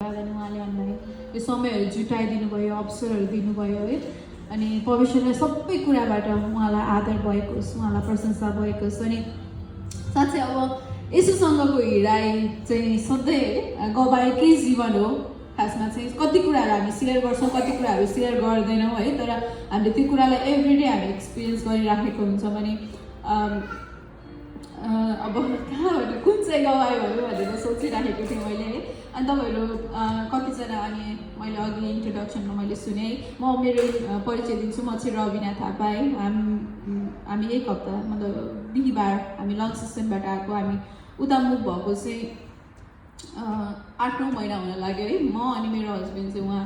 हटाउँदा नि उहाँले हामीलाई यो समयहरू जुटाइदिनु भयो, अवसरहरू दिनुभयो है। अनि परमेश्वरलाई सबै कुराबाट उहाँलाई आदर भएको होस्, उहाँलाई प्रशंसा भएको होस्। अनि साँच्चै अब यसोसँगको हिँडाइ चाहिँ सधैँ गवाएकै जीवन हो। खासमा चाहिँ कति कुराहरू हामी सेयर गर्छौँ, कति कुराहरू सेयर गर्दैनौँ है, तर हामीले त्यो कुरालाई एभ्रिडे हामी एक्सपिरियन्स गरिराखेको हुन्छौँ। भने अब कहाँबाट कुन चाहिँ गवायो भनेर सोचिराखेको थिएँ मैले है। अनि तपाईँहरू कतिजना, अनि मैले अघि इन्ट्रोडक्सनमा मैले सुने, म मेरो परिचय दिन्छु। म चाहिँ रबिना थापा है। हामी एक हप्ता मतलब बिहिबार हामी लङ्सेसनबाट आएको। हामी उता मुभ भएको चाहिँ 8-9 महिना हुन लाग्यो है। म अनि मेरो हस्बेन्ड चाहिँ उहाँ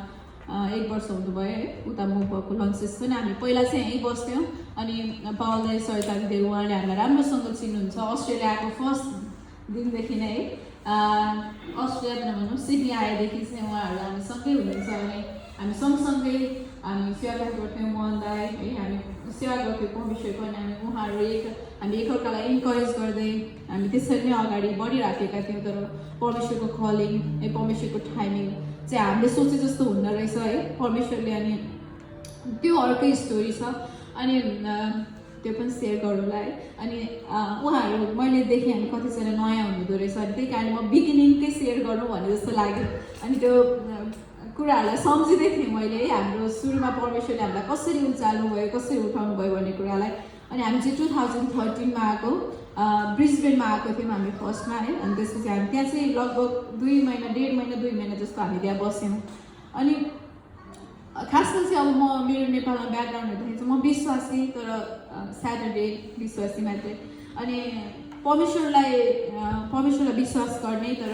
1 वर्ष हुनुभयो है उता मुभ भएको लङ्सेसन। हामी पहिला चाहिँ यहीँ बस्थ्यौँ। अनि पावल दाइ सरिता दिदी उहाँले हामीलाई राम्रोसँग चिन्नुहुन्छ। अस्ट्रेलियाको फर्स्ट दिनदेखि नै है, अस्ट्रेलिया भनौँ सिडनी आएदेखि चाहिँ उहाँहरू हामी सँगै हुनुहुन्छ। अनि हामी सँगसँगै हामी सेवा गर्थ्यौँ मोहन दाइ है, हामी सेवा गर्थ्यौँ परमेश्वरको। अनि हामी एकअर्कालाई इन्करेज गर्दै हामी त्यसरी नै अगाडि बढिराखेका थियौँ। तर परमेश्वरको कलिङ है, परमेश्वरको टाइमिङ चाहिँ हामीले सोचे जस्तो हुँदो रहेछ है परमेश्वरले। अनि त्यो अर्कै स्टोरी छ, अनि त्यो पनि सेयर गरौँला है। अनि उहाँहरू मैले देखेँ हामी कतिजना नयाँ हुनुहुँदो रहेछ। अनि त्यही कारण म बिगिनिङकै सेयर गरौँ भने जस्तो लाग्यो। अनि त्यो कुराहरूलाई सम्झिँदै थिएँ मैले है, हाम्रो सुरुमा परमेश्वरले हामीलाई कसरी उचाल्नु भयो, कसरी उठाउनु भयो भन्ने कुरालाई। अनि हामी चाहिँ 2013मा आएको, ब्रिस्बेनमा आएको थियौँ हामी फर्स्टमा है। अनि त्यसपछि हामी त्यहाँ चाहिँ लगभग 1.5 महिना 2 महिना जस्तो हामी त्यहाँ बस्यौँ। अनि खासमा चाहिँ अब मेरो नेपालमा ब्याकग्राउन्ड हेर्दाखेरि चाहिँ म विश्वासी, तर स्याटरडे विश्वासी मात्रै। अनि परमेश्वरलाई विश्वास गर्ने, तर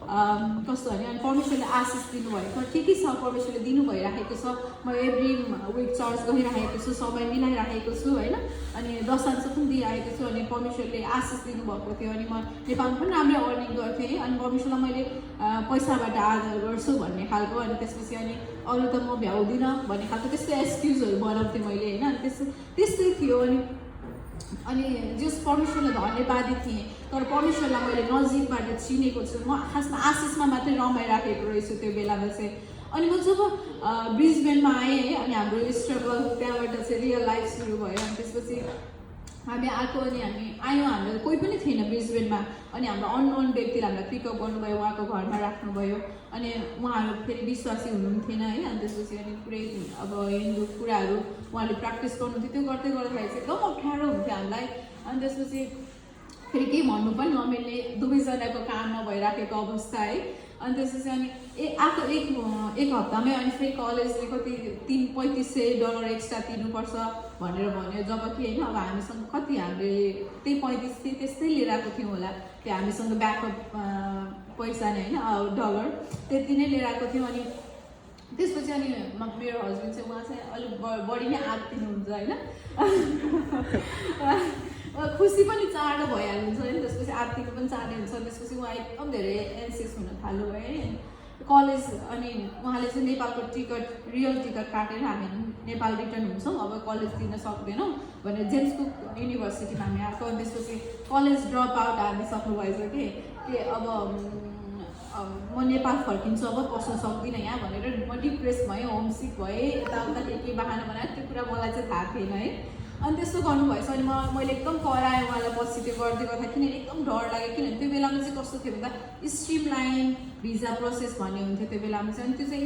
कस्तो भने अनि परमेश्वरले आशिष दिनुभएको के छ परमेश्वरले दिनु भइराखेको छ। म एभ्री विक चर्च गइरहेको छु, समय मिलाइरहेको छु होइन। अनि दशांश पनि दिइरहेको छु। अनि परमेश्वरले आशिष दिनुभएको थियो। अनि म नेपालमा पनि राम्रै अर्निङ गर्थेँ। अनि परमेश्वरलाई मैले पैसाबाट आदर गर्छु भन्ने खालको। अनि त्यसपछि अनि अरू त म भ्याउँदिनँ भन्ने खालको त्यस्तो एक्सक्युजहरू बनाउँथेँ मैले होइन। अनि त्यस्तै थियो। अनि जस परमेश्वरलाई धन्यवादी थिएँ, तर परमेश्वरलाई मैले नजिकबाट चिनेको छु। म खासमा आशिषमा मात्रै रमाइराखेको रहेछु त्यो बेलामा चाहिँ। अनि म जब ब्रिस्बेनमा आएँ है, अनि हाम्रो स्ट्रगल त्यहाँबाट चाहिँ रियल लाइफ सुरु भयो। अनि त्यसपछि हामी आएको, अनि हामी आयौँ, हाम्रो कोही पनि थिएन ब्रिस्बेनमा। अनि हाम्रो अननोन व्यक्तिले हामीलाई पिकअप गर्नुभयो, उहाँको घरमा राख्नुभयो। अनि उहाँहरू फेरि विश्वासी हुनुहुन्थेन है। अनि त्यसपछि अनि पुरै अब हिन्दू कुराहरू उहाँले प्र्याक्टिस गर्नुहुन्थ्यो। त्यो गर्दै गर्दाखेरि चाहिँ एकदम अप्ठ्यारो हुन्थ्यो हामीलाई। अनि त्यसपछि फेरि केही भन्नु पनि नमिल्ने, दुवैजनाको काम नभइराखेको अवस्था है। अनि त्यसपछि अनि आएको एक हप्तामै अनि फेरि कलेजले कति $3500 एक्स्ट्रा तिर्नुपर्छ भनेर भन्यो। जबकि होइन अब हामीसँग कति हामीले त्यही 35 त्यस्तै लिएर आएको थियौँ होला। त्यो हामीसँग ब्याकअप पैसा नै होइन डलर त्यति नै लिएर आएको थियौँ। अनि त्यसपछि अनि मेरो हस्बेन्ड चाहिँ उहाँ चाहिँ अलिक बढी नै आत्तिनुहुन्छ होइन। खुसी पनि चाँडो भइहाल्नुहुन्छ होइन, त्यसपछि आत्तिको पनि चाँडै हुन्छ। त्यसपछि उहाँ एकदम धेरै एन्सियस हुन थाल्नु भयो है कलेज। अनि उहाँले चाहिँ नेपालको टिकट रियल टिकट काटेर हामी नेपाल रिटर्न हुन्छौँ, अब कलेज दिन सक्दैनौँ भनेर जेम्स कुक युनिभर्सिटीमा हामी आएको। अनि त्यसपछि कलेज ड्रप आउट हामी सक्नुभएछ कि अब म नेपाल फर्किन्छु, अब बस्न सक्दिनँ यहाँ भनेर म डिप्रेस भएँ, होमसिक भएँ, यताउता के बहाना बनाएर। त्यो कुरा मलाई चाहिँ थाहा थिएन है। अनि त्यस्तो गर्नुभएछ। अनि मैले एकदम कराएँ उहाँलाई पछि त्यो गर्दै गर्दा, किनभने एकदम डर लाग्यो। किनभने त्यो बेलामा चाहिँ कस्तो थियो भन्दा स्ट्रिम लाइन भिजा प्रोसेस भन्ने हुन्थ्यो त्यो बेलामा चाहिँ। अनि त्यो चाहिँ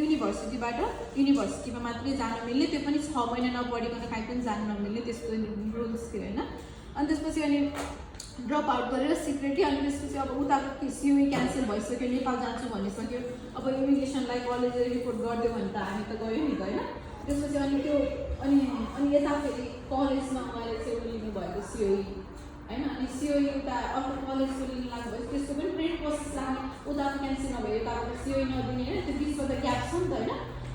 युनिभर्सिटीमा मात्रै जान मिल्ने, त्यो पनि 6 महिना नपढिकन काहीँ पनि जान नमिल्ने, त्यस्तो रुल्स थियो होइन। अनि त्यसपछि अनि ड्रप आउट गरेर सिक्रेटली। अनि त्यसपछि अब उताको सिओई क्यान्सल भइसक्यो, नेपाल जान्छु भनिसक्यो। अब इमिग्रेसनलाई कलेज रिपोर्ट गरिदियो भने त हामी त गयो नि त होइन। त्यसपछि अनि त्यो अनि यता फेरि कलेजमा उहाँले चाहिँ लिनुभएको सिओई होइन। अनि सिओई उता अर्को कलेजको लिनु लाग्नुभयो, त्यसको पनि ट्रेड प्रोसेस लाग्ने, उताको क्यान्सल नभयो यताको सिओई नदिने होइन। त्यो बिचमा त ग्याप छ नि त होइन।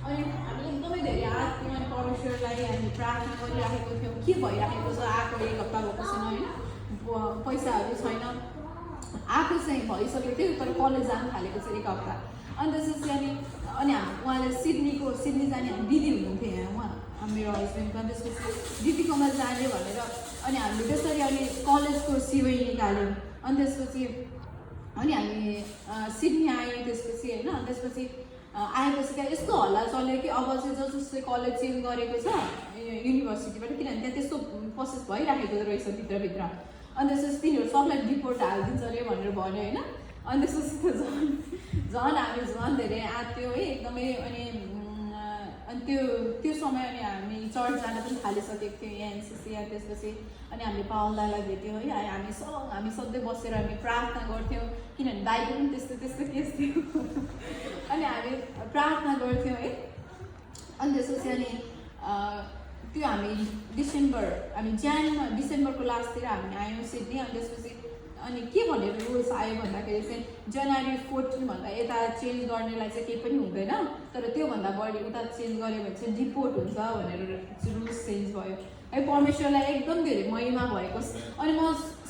अनि हामी एकदमै धेरै आएको थियौँ। अनि परमेश्वरलाई हामी प्रार्थना गरिराखेको थियौँ, के भइराखेको छ, आएको 1 हप्ता भएको छैन होइन, पैसाहरू छैन, आएको चाहिँ भइसकेको थियो, तर कलेज जानु थालेको चाहिँ 1 हप्ता। अनि त्यसपछि अनि उहाँले सिडनी जाने हामी दिदी हुनुहुन्थ्यो यहाँ, उहाँ मेरो हस्बेन्डको। अनि त्यसपछि दिदीकोमा जाने भनेर अनि हामीले त्यसरी अनि कलेजको सिओई निकाल्यौँ। अनि त्यसपछि अनि हामी सिडनी आयौँ त्यसपछि होइन त्यसपछि आएपछि क्या यस्तो हल्ला चल्यो कि अब चाहिँ जसले कलेज चेन्ज गरेको छ युनिभर्सिटीबाट किनभने त्यहाँ त्यस्तो प्रोसेस भइराखेको रहेछ भित्रभित्र अनि त्यसपछि तिनीहरू सबलाई रिपोर्ट हालिदिन्छ अरे भनेर भन्यो होइन अनि त्यसपछि त झन् हामी झन् धेरै आँट्यो है एकदमै अनि त्यो समय अनि हामी चर्च जान पनि थालिसकेको थियो यहाँ एनसिसी अनि त्यसपछि अनि हामीले पावल दाईलाई भेट्यौँ है हामी सधैँ बसेर हामी प्रार्थना गर्थ्यौँ किनभने दाईको पनि त्यस्तो केस थियो अनि हामी प्रार्थना गर्थ्यौँ है अनि त्यसपछि अनि त्यो हामी डिसेम्बरको लास्टतिर हामी आयौँ सिडनी अनि त्यसपछि अनि के भनेर रुल्स आयो भन्दाखेरि चाहिँ जनवरी 14 भन्दा यता चेन्ज गर्नेलाई चाहिँ केही पनि हुँदैन तर त्योभन्दा बढी उता चेन्ज गऱ्यो भने चाहिँ डिपोर्ट हुन्छ भनेर रुल्स चेन्ज भयो है परमेश्वरलाई एकदम धेरै महिमा भएको अनि म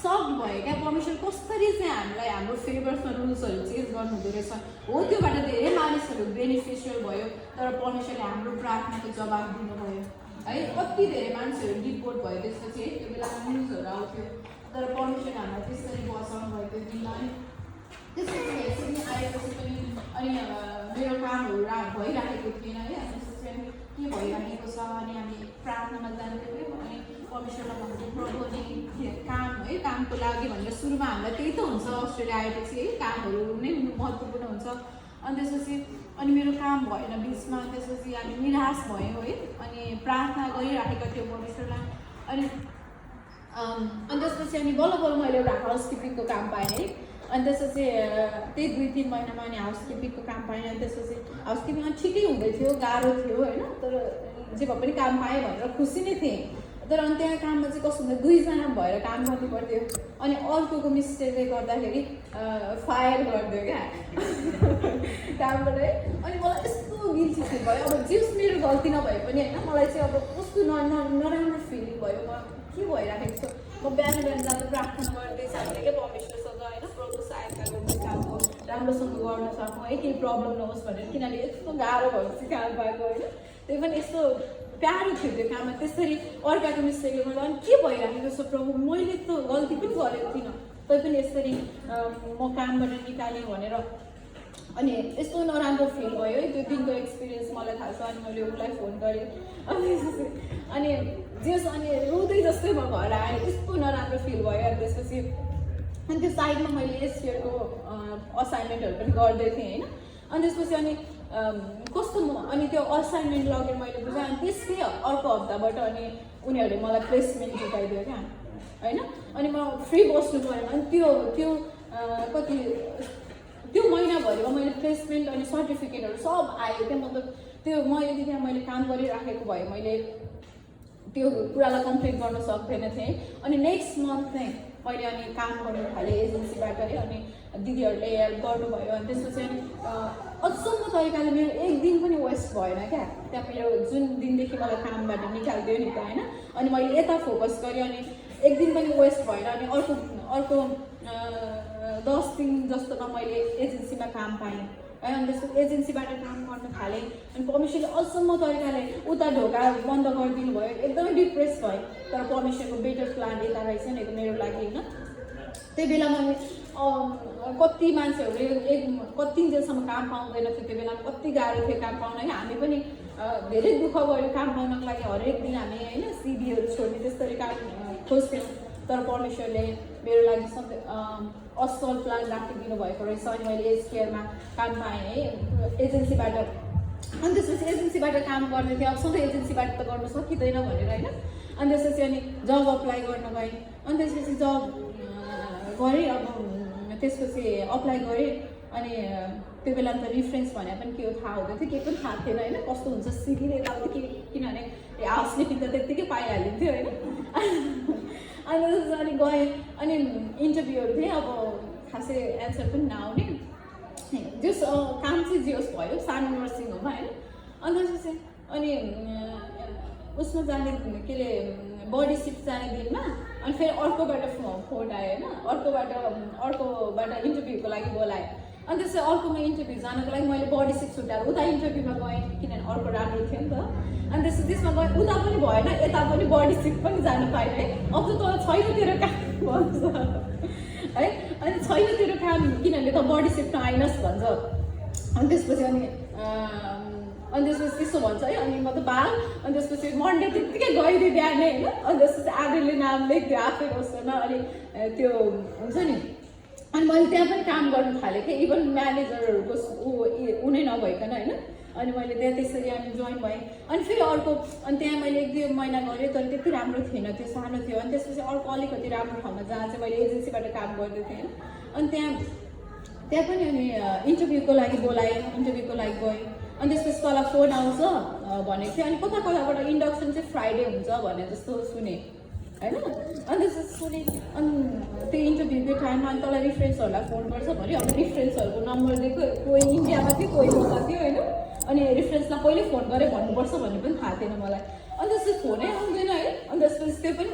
सक भएँ क्या परमेश्वर कसरी चाहिँ हामीलाई हाम्रो फेभर्समा रुल्सहरू चेन्ज गर्नुहुँदो रहेछ हो त्योबाट धेरै मानिसहरू बेनिफिसियल भयो तर परमेश्वरले हाम्रो प्रार्थनाको जवाब दिनुभयो है कति धेरै मान्छेहरू डिपोर्ट भयो त्यसपछि है त्यो बेला न्युजहरू आउँथ्यो तर परमेश्वरले हामीलाई त्यसरी बचाउनु भएको दिनमा है त्यसपछि आएपछि पनि अनि मेरो कामहरू भइराखेको थिएन है त्यसपछि अनि के भइराखेको छ अनि हामी प्रार्थनामा जान्थ्यौँ अनि परमेश्वरलाई भन्थ्यौँ प्रभु अनि काम है कामको लागि भनेर सुरुमा हामीलाई त्यही त हुन्छ अस्ट्रेलिया आएपछि है कामहरू नै महत्त्वपूर्ण हुन्छ अनि त्यसपछि अनि मेरो काम भएन बिचमा त्यसपछि हामी निराश भयौँ है अनि प्रार्थना गरिराखेका थियौँ परमेश्वरलाई अनि त्यसपछि अनि बल्ल मैले एउटा हाउसकिपिङको काम पाएँ है अनि त्यसपछि त्यही 2-3 महिनामा अनि हाउसकिपिङको काम पाएँ अनि त्यसपछि हाउसकिपिङ ठिकै हुँदै थियो गाह्रो थियो होइन तर जे भए पनि काम पाएँ भनेर खुसी नै थिएँ तर अनि त्यहाँ काममा चाहिँ कस्तो हुन्छ 2 जना भएर काम गर्नु पर्थ्यो अनि अर्कोको मिस्टेकले गर्दाखेरि फायर गरिदियो क्या कामबाट है अनि मलाई यस्तो गिल्टी फिल भयो अब जिउस मेरो गल्ती नभए पनि होइन मलाई चाहिँ अब कस्तो नराम्रो फिलिङ भयो म के भइराखेको छु म बिहान जाँदा प्रार्थना गर्दैछ हामीले क्या परमेश्वरसँग होइन प्रभु सहायता गर्नु कामको राम्रोसँग गर्न सक्नु है केही प्रब्लम नहोस् भनेर किनभने यस्तो गाह्रो भएपछि काम पाएको होइन त्यही पनि यस्तो प्यारो थियो त्यो काममा त्यसरी अर्काको मिस्टेकले गर्दा अनि के भइराखेको छ प्रभु मैले त गल्ती पनि गरेको थिइनँ तैपनि यसरी म कामबाट निकालेँ भनेर अनि यस्तो नराम्रो फिल भयो है त्यो दिनको एक्सपिरियन्स मलाई थाहा छ अनि मैले उसलाई फोन गरेँ अनि जेस अनि रुँदै जस्तै म घर आएँ त्यस्तो नराम्रो फिल भयो अनि त्यसपछि अनि त्यो साइडमा मैले यस इयरको असाइनमेन्टहरू पनि गर्दै थिएँ होइन अनि त्यसपछि अनि कस्तो अनि त्यो असाइनमेन्ट लगेर मैले बुझाएँ अनि त्यसकै अर्को हप्ताबाट अनि उनीहरूले मलाई प्लेसमेन्ट जुटाइदियो क्या होइन अनि म फ्री बस्नु परेन अनि त्यो कति त्यो महिनाभरिमा मैले प्लेसमेन्ट अनि सर्टिफिकेटहरू सब आयो क्या मतलब त्यो म यदि त्यहाँ मैले काम गरिराखेको भए मैले त्यो कुरालाई कम्प्लिट गर्न सक्दैन थिएँ अनि नेक्स्ट मन्थ चाहिँ मैले अनि काम गर्नु थालेँ एजेन्सीबाट है अनि दिदीहरूले हेल्प गर्नुभयो अनि त्यसपछि अनि अचम्म तरिकाले मेरो एक दिन पनि वेस्ट भएन क्या त्यहाँ मेरो जुन दिनदेखि मलाई कामबाट निकालिदियो नि त होइन अनि मैले यता फोकस गरेँ अनि एक दिन पनि वेस्ट भएन अनि अर्को 10 दिन जस्तोमा मैले एजेन्सीमा काम पाएँ है अनि त्यसको एजेन्सीबाट काम गर्न थालेँ अनि परमेश्वरले अचम्म तरिकाले उता ढोका बन्द गरिदिनु भयो एकदमै डिप्रेस भएँ तर परमेश्वरको बेटर प्लान यता रहेछ नि मेरो लागि होइन त्यही बेलामा कति मान्छेहरूले कति दिनसम्म काम पाउँदैन थियो त्यो बेलामा कति गाह्रो थियो काम पाउन है हामी पनि धेरै दुःख गऱ्यौँ काम पाउनको लागि हरेक दिन हामी होइन सिडीहरू छोड्ने त्यसरी काम खोज्थ्यौँ तर परमेश्वरले मेरो लागि सधैँ असल प्लान राखिदिनु भएको रहेछ अनि मैले एज केयरमा काम पाएँ है एजेन्सीबाट अनि त्यसपछि एजेन्सीबाट काम गर्ने थिएँ अब सधैँ एजेन्सीबाट त गर्नु सकिँदैन भनेर होइन अनि त्यसपछि अनि जब अप्लाई गर्न गएँ अनि त्यसपछि जब गरेँ अब त्यसपछि अप्लाई गरेँ अनि त्यो बेला त रिफरेन्स भने पनि के हो थाहा हुँदैन थियो केही पनि थाहा थिएन होइन कस्तो हुन्छ सिधै यताउति किनभने हाउस लिपिङ त त्यत्तिकै पाइहालिन्थ्यो होइन अनि त्यसपछि अनि गएँ अनि इन्टरभ्यूहरू थिएँ अब खासै एन्सर पनि नआउने जस काम चाहिँ जे होस् भयो सानो नर्सिङ होममा होइन अनि त्यसपछि अनि उसमा जाने के अरे बडी सिफ्ट जाने दिनमा अनि फेरि अर्कोबाट फोन आयो होइन अर्कोबाट इन्टरभ्यूको लागि बोलायो अनि त्यसपछि अर्कोमा इन्टरभ्यू जानको लागि मैले बडी सिफ्ट छुट्याएर उता इन्टरभ्यूमा गएँ किनभने अर्को राम्रो थियो नि त अनि त्यसमा गएँ उता पनि भएन यता पनि बडी सिफ्ट पनि जानु पाएँ है अब त छैन तेरो काम भन्छ है अनि छैन तेरो काम किनभने त बडी सिफ्ट आइनस् भन्छ। अनि त्यसपछि अनि त्यसपछि त्यस्तो भन्छ है। अनि म त बाल अनि त्यसपछि मन्डे त्यत्तिकै गइदिएँ बिहानै होइन। अनि त्यसपछि आधीले नाम लेख्थ्यो आफै रोस्टरमा। अनि त्यो हुन्छ नि अनि मैले त्यहाँ पनि काम गर्नु थालेँ कि इभन म्यानेजरहरूको उनी नभइकन होइन। अनि मैले त्यहाँ त्यसरी अनि जोइन भएँ। अनि फेरि अर्को अनि त्यहाँ मैले 1-2 महिना गरेँ तर त्यति राम्रो थिएन, त्यो सानो थियो। अनि त्यसपछि अर्को अलिकति राम्रो ठाउँमा जहाँ चाहिँ मैले एजेन्सीबाट काम गर्दै थिएँ होइन। अनि त्यहाँ पनि अनि इन्टरभ्यूको लागि बोलाएँ, इन्टरभ्यूको लागि गएँ। अनि त्यसपछि तल फोन आउँछ भनेको थियो। अनि कताबाट इन्डक्सन चाहिँ फ्राइडे हुन्छ भने जस्तो सुने होइन। अनि त्यसपछि सुने अनि त्यो इन्टरभ्यूको टाइममा अनि तँलाई रिफरेन्सहरूलाई फोन गर्छ भन्यो। अब रिफरेन्सहरूको नम्बर दिएको कोही इन्डियामा थियो कोही कता थियो होइन। अनि रिफरेन्सलाई पहिले फोन गरेँ भन्नुपर्छ भन्ने पनि थाहा थिएन मलाई। अनि त्यसपछि फोनै आउँदैन है। अनि त्यसपछि त्यो पनि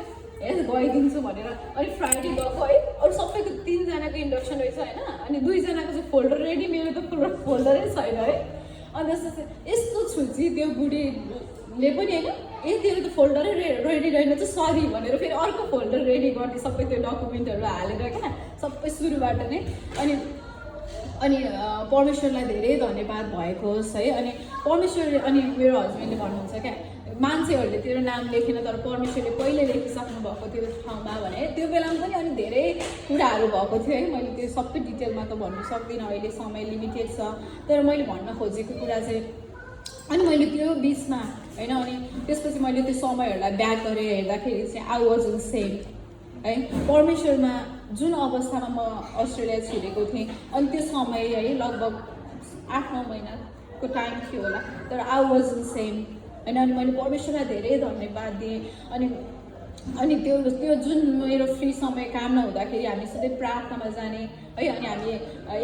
गइदिन्छु भनेर अनि फ्राइडे गएको है। अरू सबैको 3जनाको इन्डक्सन रहेछ होइन। अनि 2जनाको चाहिँ फोल्डर रेडी, मेरो त फोल्डरै छैन है। अनि त्यसपछि यस्तो छुची त्यो बुढीले पनि होइन तेरो त फोल्डरै रेडी रहेन त सरी भनेर फेरि अर्को फोल्डर रेडी गर्ने सबै त्यो डकुमेन्टहरू हालेर क्या सबै सुरुबाट नै। अनि परमेश्वरलाई धेरै धन्यवाद भएको होस् है। अनि परमेश्वर अनि मेरो हस्बेन्डले भन्नुहुन्छ क्या मान्छेहरूले तेरो नाम लेखेन तर परमेश्वरले पहिले लेखिसक्नु भएको त्यो ठाउँमा भने। त्यो बेलामा पनि अनि धेरै कुराहरू भएको थियो है। मैले त्यो सबै डिटेलमा त भन्नु सक्दिनँ, अहिले समय लिमिटेड छ। तर मैले भन्न खोजेको कुरा चाहिँ अनि मैले त्यो बिचमा होइन अनि त्यसपछि मैले त्यो समयहरूलाई ब्याक गरेर हेर्दाखेरि चाहिँ आई वाज इन सेम है। परमेश्वरमा जुन अवस्थामा म अस्ट्रेलिया छिरेको थिएँ अनि त्यो समय है लगभग 8-9 महिनाको टाइम थियो होला। तर आई वाज इन सेम होइन। अनि मैले परमेश्वरलाई धेरै धन्यवाद दिएँ। अनि त्यो जुन मेरो फ्री समय काम नहुँदाखेरि हामी सधैँ प्रार्थनामा जाने है। अनि हामी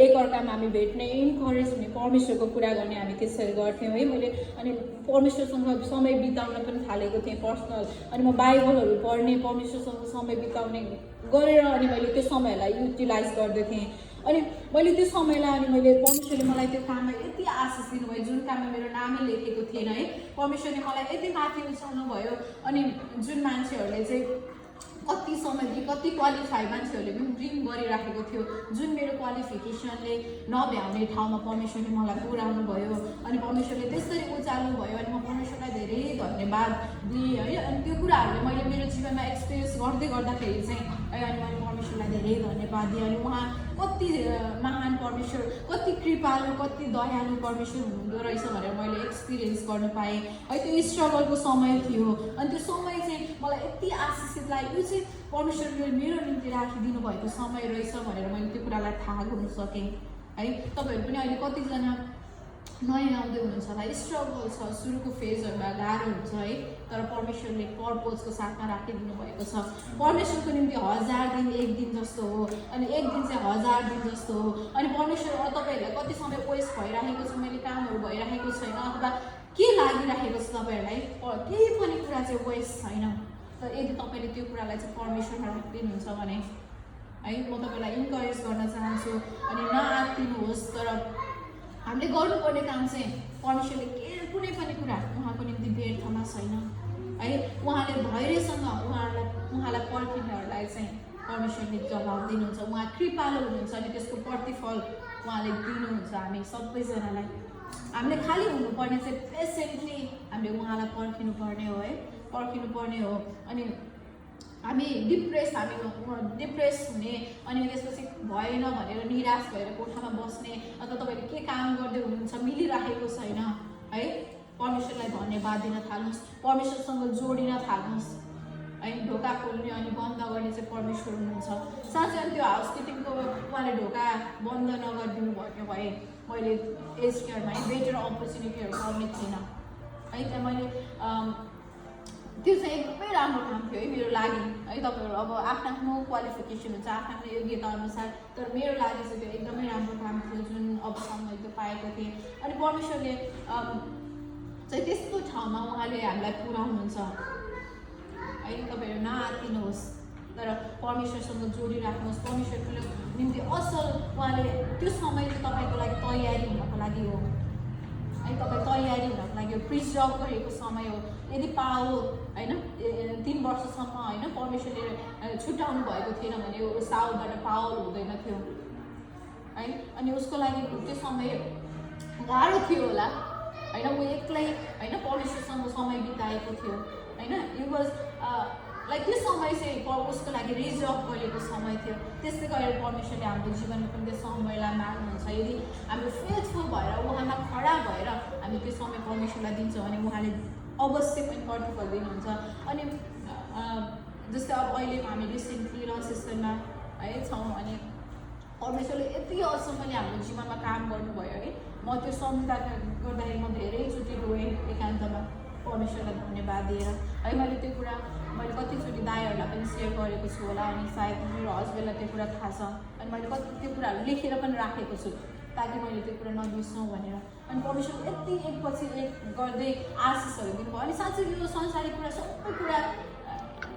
एकअर्कामा हामी भेट्ने, इन्करेज हुने, परमेश्वरको कुरा गर्ने हामी त्यसरी गर्थ्यौँ है। मैले अनि परमेश्वरसँग समय बिताउन पनि थालेको थिएँ पर्सनल। अनि म बाइबलहरू पढ्ने, परमेश्वरसँग समय बिताउने गरेर अनि मैले त्यो समयलाई युटिलाइज गर्दै थिएँ। अनि मैले त्यो समयलाई अनि मैले परमेश्वरले मलाई त्यो काममा यति आशिष दिनुभयो जुन काममा मेरो नामै लेखेको थिएन है। परमेश्वरले मलाई यति माथि उचाल्नु भयो। अनि जुन मान्छेहरूले चाहिँ कति समय कति क्वालिफाई मान्छेहरूले पनि ड्रिम गरिराखेको थियो, जुन मेरो क्वालिफिकेसनले नभ्याउने ठाउँमा परमेश्वरले मलाई पुर्याउनु भयो। अनि परमेश्वरले त्यसरी उचाल्नु भयो। अनि म परमेश्वरलाई धेरै धन्यवाद दिएँ है। अनि त्यो कुराहरूले मैले मेरो जीवनमा एक्सपिरियन्स गर्दाखेरि चाहिँ है अनि मैले परमेश्वरलाई धेरै धन्यवाद दिएँ। अनि उहाँ कति महान परमेश्वर, कति कृपालु, कति दयालु परमेश्वर हुनुहुँदो रहेछ भनेर मैले एक्सपिरियन्स गर्न पाएँ है। त्यो स्ट्रगलको समय थियो। अनि त्यो समय चाहिँ मलाई यति आशिषित लाग्यो, यो चाहिँ परमेश्वरले मेरो निम्ति राखिदिनु भएको समय रहेछ भनेर मैले त्यो कुरालाई थाहा गर्नु सकेँ है। तपाईँहरू पनि अहिले कतिजना नयाँ आउँदै हुनुहुन्छ होला, स्ट्रगल छ, सुरुको फेजहरूमा गाह्रो हुन्छ है। तर परमेश्वरले पर्पोजको साथमा राखिदिनु भएको छ। परमेश्वरको निम्ति 1000 दिन 1 दिन जस्तो हो। अनि 1 दिन चाहिँ 1000 दिन जस्तो हो। अनि परमेश्वर तपाईँहरूलाई कति समय वेस्ट भइरहेको छ, मैले कामहरू भइरहेको छैन अथवा के लागिरहेको छ तपाईँहरूलाई, केही पनि कुरा चाहिँ वेस्ट छैन। तर यदि तपाईँले त्यो कुरालाई चाहिँ परमेश्वरमा राखिदिनुहुन्छ भने है म तपाईँलाई इन्करेज गर्न चाहन्छु। अनि नआत्तिनुहोस्, तर हामीले गर्नुपर्ने काम चाहिँ परमेश्वरले कुनै पनि कुरा उहाँको निम्ति व्यर्थमा छैन है। उहाँले धैर्यसँग उहाँलाई पर्खिनेहरूलाई चाहिँ परमेश्वरले जवाब दिनुहुन्छ। उहाँ कृपालु हुनुहुन्छ अनि त्यसको प्रतिफल उहाँले दिनुहुन्छ हामी सबैजनालाई। हामीले खालि हुनुपर्ने चाहिँ पेसेन्टली हामीले उहाँलाई पर्खिनुपर्ने हो है, पर्खिनुपर्ने हो। अनि हामी डिप्रेस हुने अनि त्यसपछि भएन भनेर निराश भएर कोठामा बस्ने अथवा तपाईँले के काम गर्दै हुनुहुन्छ मिलिरहेको छैन है। परमेश्वरलाई धन्यवाद दिन थाल्नुहोस्, परमेश्वरसँग जोडिन थाल्नुहोस् है। ढोका खोल्ने अनि बन्द गर्ने चाहिँ परमेश्वर हुनुहुन्छ। साँच्चै अनि त्यो हाउसकिपिङको उहाँले ढोका बन्द नगरिदिनु भएको भए मैले एज केयरमा बेटर अपर्च्युनिटीहरू पाउने थिएन है। त्यहाँ मैले त्यो चाहिँ एकदमै राम्रो काम थियो है मेरो लागि है। तपाईँहरू अब आफ्नो क्वालिफिकेसन हुन्छ, आफ्नो योग्यता अनुसार, तर मेरो लागि चाहिँ त्यो एकदमै राम्रो काम थियो जुन अबसम्म मैले त्यो पाएको थिएँ। अनि परमेश्वरले चाहिँ त्यस्तो ठाउँमा उहाँले हामीलाई पुर्याउनुहुन्छ है। तपाईँहरू नआत्तिनुहोस्, तर परमेश्वरसँग जोडिराख्नुहोस्। परमेश्वरको निम्ति असल उहाँले त्यो समय चाहिँ तपाईँको लागि तयारी हुनको लागि हो है। तपाईँ तयारी हुनको लागि थियो, प्रिजर्भ गरेको समय हो। यदि पाओ होइन 3 वर्षसम्म होइन परमेश्वरले छुट्याउनु भएको थिएन भने साउलबाट पावल हुँदैन थियो है। अनि उसको लागि त्यो समय गाह्रो थियो होला होइन, ऊ एक्लै होइन परमेश्वरसँग समय बिताएको थियो होइन। इट वाज लाइक त्यो समय चाहिँ उसको लागि रिजर्भ गरेको समय थियो। त्यस्तै गरेर परमेश्वरले हाम्रो जीवनमा पनि त्यो समयलाई माग्नुहुन्छ। यदि हाम्रो फेथफुल भएर उहाँमा खडा भएर हामी त्यो समय परमेश्वरलाई दिन्छौँ भने उहाँले अवश्य पनि प्रतिफल दिनुहुन्छ। अनि जस्तै अब अहिले हामी रिसेन्टली रसिस्टनमा है छौँ अनि परमेश्वरले यति अचम्मले हाम्रो जीवनमा काम गर्नुभयो है। म त्यो सम्झिँदा गर्दाखेरि म धेरैचोटि रोएँ एकान्तमा परमेश्वरलाई धन्यवाद दिएर है। मैले त्यो कुरा मैले कतिचोटि दाइहरूलाई पनि सेयर गरेको छु होला अनि सायद मेरो हस्बेन्डलाई त्यो कुरा थाहा छ। अनि मैले कति त्यो कुराहरू लेखेर पनि राखेको छु ताकि मैले त्यो कुरा नबिर्सौँ भनेर। अनि परमेश्वर यति एकपछि एक गर्दै आशिषहरू दिनुभयो। अनि साँच्चै यो संसारिक कुरा सबै कुरा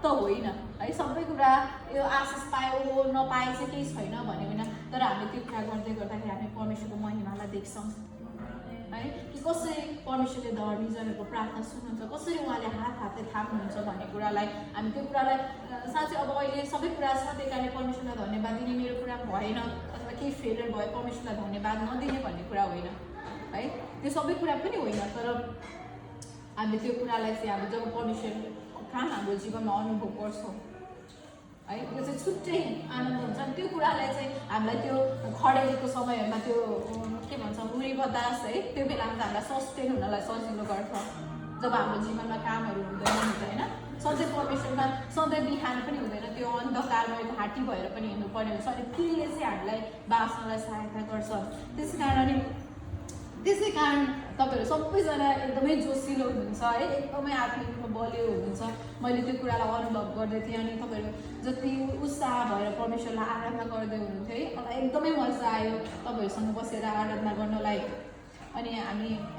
त होइन है, सबै कुरा यो आशिष पायो नपाए चाहिँ केही छैन भन्ने होइन। तर हामी त्यो कुरा गर्दै गर्दाखेरि हामी परमेश्वरको महिमालाई देख्छौँ है, कि कसरी परमेश्वरले धर्मीजनहरूको प्रार्थना सुन्नुहुन्छ, कसरी उहाँले हातले थाप्नुहुन्छ भन्ने कुरालाई हामी त्यो कुरालाई साँच्चै अब अहिले सबै कुरा छ त्यही कारणले परमेश्वरलाई धन्यवाद दिने मेरो कुरा भएन अथवा केही फेलियर भयो परमेश्वरलाई धन्यवाद नदिने भन्ने कुरा होइन है, त्यो सबै कुरा पनि होइन। तर हामीले त्यो कुरालाई चाहिँ अब जब परमेश्वर कहाँ हाम्रो जीवनमा अनुभव गर्छौँ है, त्यो चाहिँ छुट्टै आनन्द हुन्छ। त्यो कुरालाई चाहिँ हामीलाई त्यो खडेरीको समयहरूमा त्यो के भन्छ मुरी बतास है, त्यो बेलामा त हामीलाई सस्टेन हुनलाई सजिलो गर्छ जब हाम्रो जीवनमा कामहरू हुँदैन होइन। सधैँ परमेश्वरमा सधैँ बिहान पनि हुँदैन, त्यो अन्धकारमा घाँटी भएर पनि हिँड्नु पर्ने हुन्छ। अनि त्यसले चाहिँ हामीलाई बाँच्नलाई सहायता गर्छ। त्यसै कारण तपाईँहरू सबैजना एकदमै जोसिलो हुनुहुन्छ है, एकदमै आत्मिक रूपमा बलियो हुनुहुन्छ। मैले त्यो कुरालाई अनुभव गर्दै थिएँ। अनि तपाईँहरू जति उत्साह भएर परमेश्वरलाई आराधना गर्दै हुनुहुन्थ्यो है, मलाई एकदमै मजा आयो तपाईँहरूसँग बसेर आराधना गर्नलाई। अनि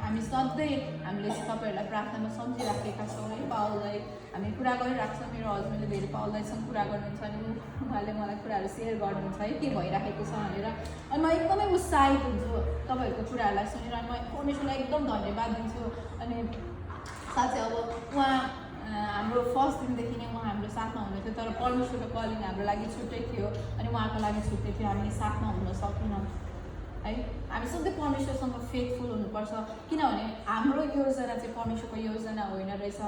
हामी सधैँ हामीले चाहिँ तपाईँहरूलाई प्रार्थनामा सम्झिराखेका छौँ है। पावललाई हामी कुरा गरिरहेको छौँ, मेरो हस्बेन्डले धेरै पावलदाईसँग कुरा गर्नुहुन्छ अनि उहाँले मलाई कुराहरू सेयर गर्नुहुन्छ है के भइराखेको छ भनेर। अनि म एकदमै उत्साहित हुन्छु तपाईँहरूको कुराहरूलाई सुनेर। अनि म परमेश्वरलाई एकदम धन्यवाद दिन्छु। अनि साथै अब उहाँ हाम्रो फर्स्ट दिनदेखि नै उहाँ हाम्रो साथमा हुनुहुन्थ्यो, तर परमेश्वरको कलिङ हाम्रो लागि छुट्टै थियो अनि उहाँको लागि छुट्टै थियो, हामी साथमा हुन सकेनौँ है। हामी सधैँ परमेश्वरसँग फेथफुल हुनुपर्छ किनभने हाम्रो योजना चाहिँ परमेश्वरको योजना होइन रहेछ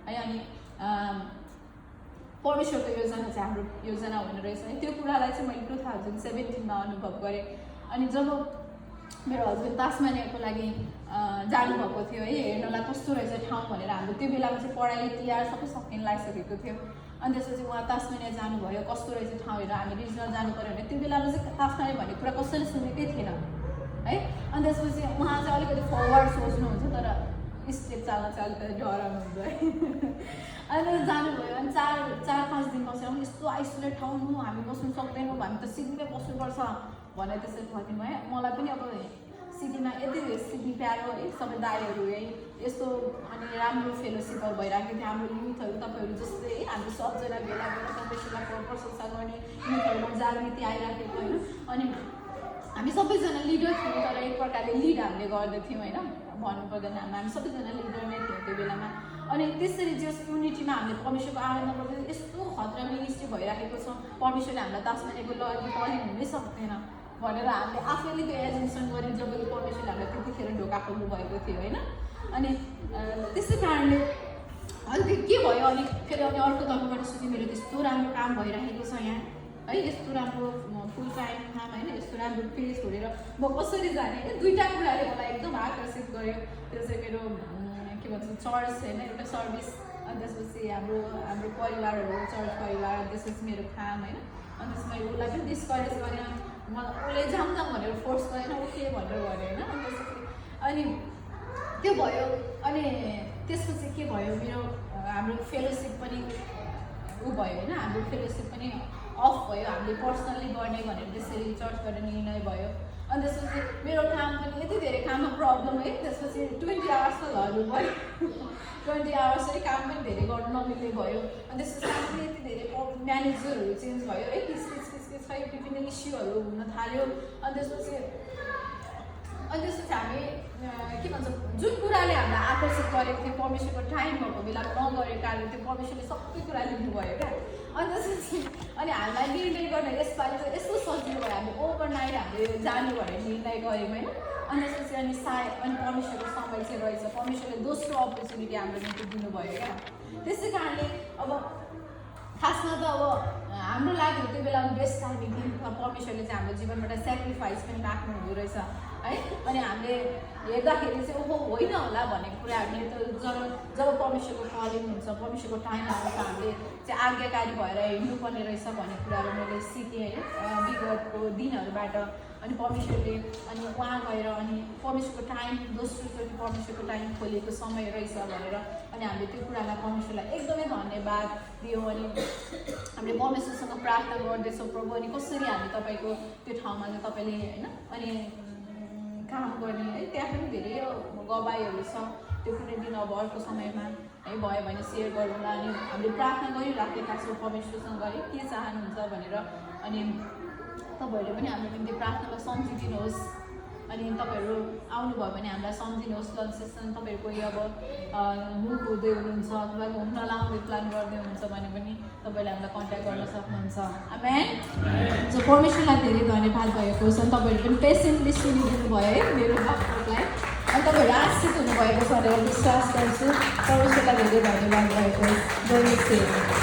है। अनि परमेश्वरको योजना चाहिँ हाम्रो योजना होइन रहेछ है। त्यो कुरालाई चाहिँ मैले 2017मा अनुभव गरेँ। अनि जब मेरो हस्बेन्ड तास्मानियाको लागि जानुभएको थियो है, हेर्नलाई कस्तो रहेछ ठाउँ भनेर। हाम्रो त्यो बेलामा चाहिँ पढाइ तिहार सबै सकिन लागिसकेको थियो। अनि त्यसपछि उहाँ तास्मानिया जानुभयो, कस्तो रहेछ ठाउँ हेरेर हामी रिजनल जानु पऱ्यो भने त्यो बेलामा चाहिँ तास्मानिया भन्ने कुरा कसैले सुनेकै थिएन है। अनि त्यसपछि उहाँ चाहिँ अलिकति फरवर्ड सोच्नुहुन्छ तर स्टेप चाल्न चाहिँ अलिकति डराउनुहुन्छ है। अनि जानुभयो। अनि 4-5 दिन बसेर यस्तो आइसोलेट ठाउँ हामी बस्नु सक्दैनौँ, हामी त सिडनीमै बस्नुपर्छ भनेर त्यसरी भन्नुभयो है। मलाई पनि अब सिडनीमा यति सिडनी प्यारो है, सबै दाइहरू है यस्तो अनि राम्रो फेलोसिपहरू भइरहेको थियो। हाम्रो युथहरू तपाईँहरू जस्तै है, हामी सबजना भेला भएर परमेश्वरलाई प्रशंसा गर्ने युथहरूमा जागृति आइराखेको होइन। अनि हामी सबैजना लिडर थियौँ तर एक प्रकारले लिड हामीले गर्दैथ्यौँ होइन, भन्नु पर्दैन हामी सबैजना लिडर नै थियौँ त्यो बेलामा। अनि त्यसरी जस युनिटीमा हामीले परमेश्वरको आराधना गर्दै यस्तो खतरा मिनिस्ट्री भइराखेको छ, परमेश्वरले हामीलाई तास्मानियाको लागि कलिङ हुनै सक्दैन भनेर हामीले आफैले त्यो एजेन्सन गऱ्यौँ जब परमेश्वरले हामीलाई त्यतिखेर ढोका खोल्नु भएको थियो होइन। अनि त्यसै कारणले अनि त्यो के भयो अनि फेरि अनि अर्को तर्फबाट सोचेँ मेरो त्यस्तो राम्रो काम भइरहेको छ यहाँ है, यस्तो राम्रो फुल टाइम काम होइन, यस्तो राम्रो पे छोडेर म कसरी जाने होइन। दुईवटा कुराले मलाई एकदम आकर्षित गर्यो। त्यो चाहिँ मेरो के भन्छ चर्च होइन, एउटा सर्भिस अनि त्यसपछि हाम्रो परिवारहरू चर्च परिवार, त्यसपछि मेरो काम होइन। अनि त्यसमा उसलाई पनि डिस्करेज गरेँ, मलाई उसले जाऊँ भनेर फोर्स गरेन, ओके भनेर भन्यो होइन। अनि त्यसपछि अनि त्यो भयो। अनि त्यसपछि के भयो मेरो हाम्रो फेलोसिप पनि ऊ भयो होइन, हाम्रो फेलोसिप पनि अफ भयो, हामीले पर्सनल्ली गर्ने भनेर त्यसरी चर्चबाट निर्णय भयो। अनि त्यसपछि मेरो काम पनि यति धेरै काममा प्रब्लम है, त्यसपछि 20 आवर्स त लड्नु भयो 20 आवर्स चाहिँ काम पनि धेरै गर्नु नमिल्ने भयो। अनि त्यसपछि काम पनि यति धेरै म्यानेजरहरू चेन्ज भयो है, किस खै विभिन्न इस्युहरू हुन थाल्यो। अनि त्यसपछि अनि त्यसपछि हामी के भन्छ जुन कुराले हामीलाई आकर्षित गरेको थियो परमेश्वरको टाइम भएको बेलामा नगरेको कारणले त्यो परमेश्वरले सबै कुरा लिनुभयो क्या। अनि त्यसपछि अनि हामीलाई निर्णय गर्न यसपालि चाहिँ यस्तो सजिलो भयो, हामी ओभरनाइट हामीले जानु भनेर निर्णय गऱ्यौँ होइन। अनि त्यसपछि अनि परमेश्वरको समय चाहिँ रहेछ, परमेश्वरले दोस्रो अपर्च्युनिटी हाम्रो निम्ति दिनुभयो क्या। त्यसै कारणले अब खासमा त अब हाम्रो लागि त्यो बेलामा बेस्ट टाइमिङ थियो, परमेश्वरले चाहिँ हाम्रो जीवनबाट सेक्रिफाइस पनि राख्नु हुँदो रहेछ है। अनि हामीले हेर्दाखेरि चाहिँ ओहो होइन होला भन्ने कुराहरूले त जब परमेश्वरको कलिङ हुन्छ, परमेश्वरको टाइम आउँछ, हामीले चाहिँ आज्ञाकारी भएर हिँड्नुपर्ने रहेछ भन्ने कुराहरू मैले सिकेँ है विगतको दिनहरूबाट। अनि परमेश्वरले अनि उहाँ गएर अनि परमेश्वरको टाइम दोस्रोचोटि परमेश्वरको टाइम खोलेको समय रहेछ भनेर अनि हामीले त्यो कुरालाई परमेश्वरलाई एकदमै धन्यवाद दियौँ। अनि हामीले परमेश्वरसँग प्रार्थना गर्दैछौँ, प्रभु अनि कसरी हामी तपाईँको त्यो ठाउँमा चाहिँ तपाईँले होइन अनि काम गर्ने है, त्यहाँ पनि धेरै गवाईहरू छ। त्यो कुनै दिन अब अर्को समयमा है भयो भने सेयर गरौँला। अनि हामीले प्रार्थना गरिराखेका छौँ परमेश्वरसँग है के चाहनुहुन्छ भनेर। अनि तपाईँहरूले पनि हाम्रो निम्ति प्रार्थनामा सम्झिदिनुहोस्। अनि तपाईँहरू आउनुभयो भने हामीलाई सम्झिनुहोस्। लन्च सेसन तपाईँहरू कोही अब मुख हुँदै हुनुहुन्छ अथवा घुम्न लाउने प्लान गर्दै हुनुहुन्छ भने पनि तपाईँहरूले हामीलाई कन्ट्याक्ट गर्न सक्नुहुन्छ। आमेन। सो परमेश्वरलाई धेरै धन्यवाद भएको छ। तपाईँहरू पनि पेसेन्टली सुनिदिनु भयो है मेरो वाक्यलाई। अनि तपाईँहरू आश्रित हुनुभएको छ भनेर विश्वास गर्छु। परमेश्वरलाई धेरै धन्यवाद भएको। जय मसीह।